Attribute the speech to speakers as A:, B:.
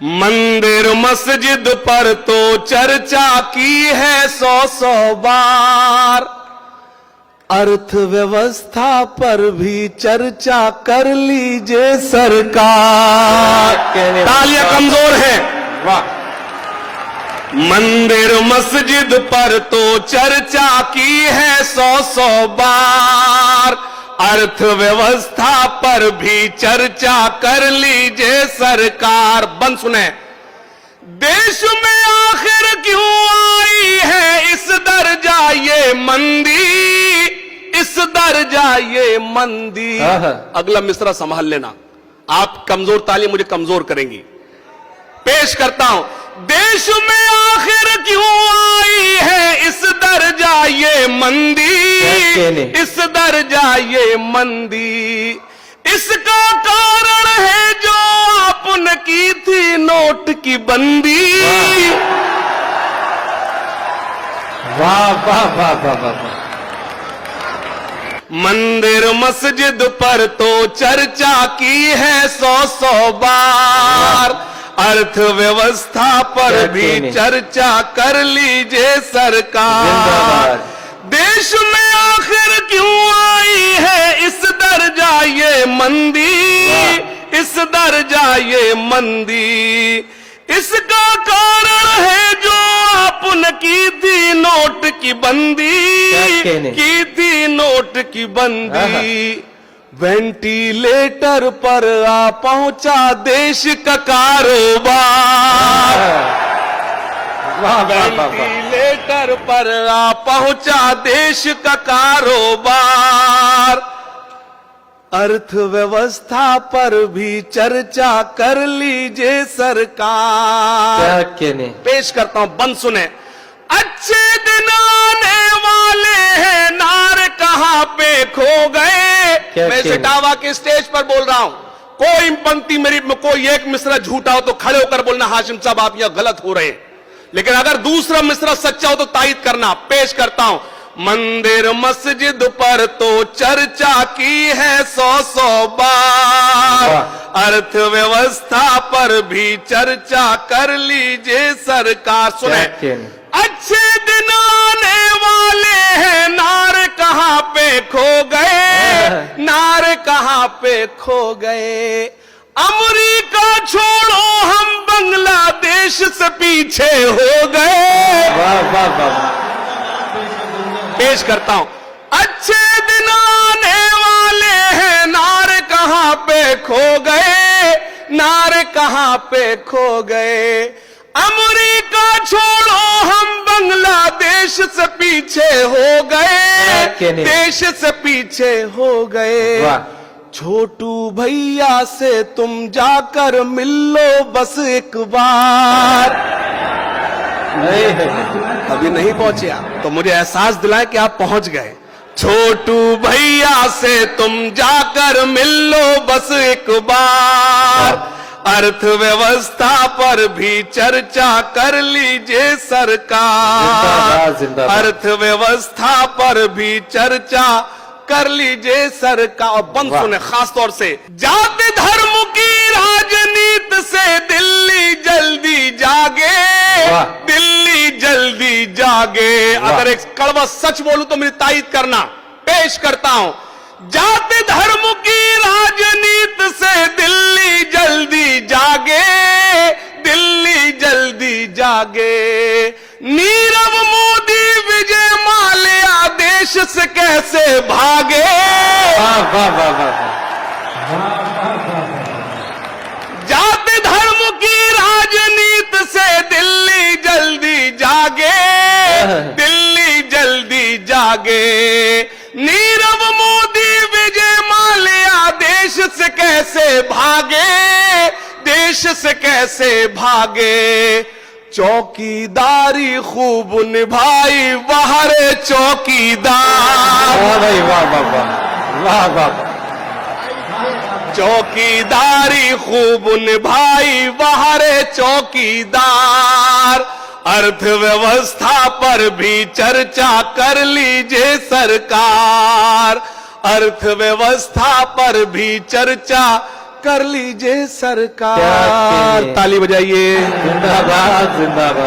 A: मंदिर मस्जिद पर तो चर्चा की है 100 बार, अर्थव्यवस्था पर भी चर्चा कर लीजिए सरकार। तालियां कमजोर है। वाह। मंदिर मस्जिद पर तो चर्चा की है 100 बार, अर्थव्यवस्था पर भी चर्चा कर लीजिए सरकार। बंद सुने। देश में आखिर क्यों आई है इस दर्जा ये मंदी, इस दर्जा ये मंदी। अगला मिसरा संभाल लेना, आप कमजोर ताली मुझे कमजोर करेंगी। पेश करता हूं। देश में आखिर क्यों आई है इस दर्जा ये मंदी, इस दर्जा ये मंदी। इसका कारण है जो आपने की थी नोट की बंदी।
B: वाह वाह वाह वाह वाह।
A: मंदिर मस्जिद पर तो चर्चा की है 100 बार, अर्थव्यवस्था पर भी चर्चा कर लीजिए सरकार। देश में आखिर क्यों आई है इस दर्जा ये मंदी, इस दर्जा ये मंदी। इसका कारण है जो आपने की थी नोट की बंदी, की थी नोट की बंदी। वेंटिलेटर पर आ पहुंचा देश का कारोबार, वेंटिलेटर पर आ पहुंचा देश का कारोबार। अर्थव्यवस्था पर भी चर्चा कर लीजिए सरकार। पेश करता हूं, बंद सुने। अच्छे दिन आने वाले हैं, नार कहां पे खो गए। मैं इटावा के स्टेज पर बोल रहा हूं, कोई पंक्ति मेरी में कोई एक मिसरा झूठा हो तो खड़े होकर बोलना हाशिम साहब आप यह गलत हो रहे हैं, लेकिन अगर दूसरा मिसरा सच्चा हो तो तायीद करना। पेश करता हूं। मंदिर मस्जिद पर तो चर्चा की है 100 बार, अर्थव्यवस्था पर भी चर्चा कर लीजिए सरकार। सुने। अच्छे दिन आने वाले हैं, नार कहां पे खो गए, नार कहां पे खो गए। अमेरिका छोड़ो हम बांग्लादेश से पीछे हो गए।
B: वाह वाह वाह।
A: पेश करता हूं। अच्छे दिन आने वाले हैं, नार कहां पे खो गए, नार कहां पे खो गए। अमेरिका छोड़ो हम बांग्लादेश से पीछे हो गए, देश से पीछे हो गए। छोटू भैया से तुम जाकर मिल लो बस एक बार। अभी नहीं पहुंचे आप, तो मुझे एहसास दिलाए कि आप पहुंच गए। छोटू भैया से तुम जाकर मिल लो बस एक बार, अर्थव्यवस्था पर भी चर्चा कर लीजिए सरकार। अर्थव्यवस्था पर भी चर्चा कर लीजिए सरकार। बंद सुने खास तौर से। जाति धर्म की राजनीति से दिल्ली जल्दी जागे, दिल्ली जल्दी जागे। अगर एक कड़वा सच बोलूं तो मेरी तायीद करना। पेश करता हूं। जाति धर्म की राजनीति से दिल्ली जल्दी जागे, दिल्ली जल्दी जागे। नीरव मोदी विजय माल्या देश से कैसे भागे।
B: वाह वाह वाह वाह।
A: जाति धर्म की राजनीति से दिल्ली जल्दी जागे, दिल्ली जल्दी जागे। नीरव मोदी विजय माल्या देश से कैसे भागे, देश से कैसे भागे। चौकीदारी खूब निभाई वहरे चौकीदार।
B: वाह वाह वाह वाह वाह।
A: चौकीदारी खूब निभाई वहरे चौकीदार। अर्थव्यवस्था पर भी चर्चा कर लीजिए सरकार, अर्थव्यवस्था पर भी चर्चा कर लीजिए
B: क्या
A: सरकार।
B: कहने?
A: ताली बजाइए।
B: जिंदाबाद जिंदाबाद।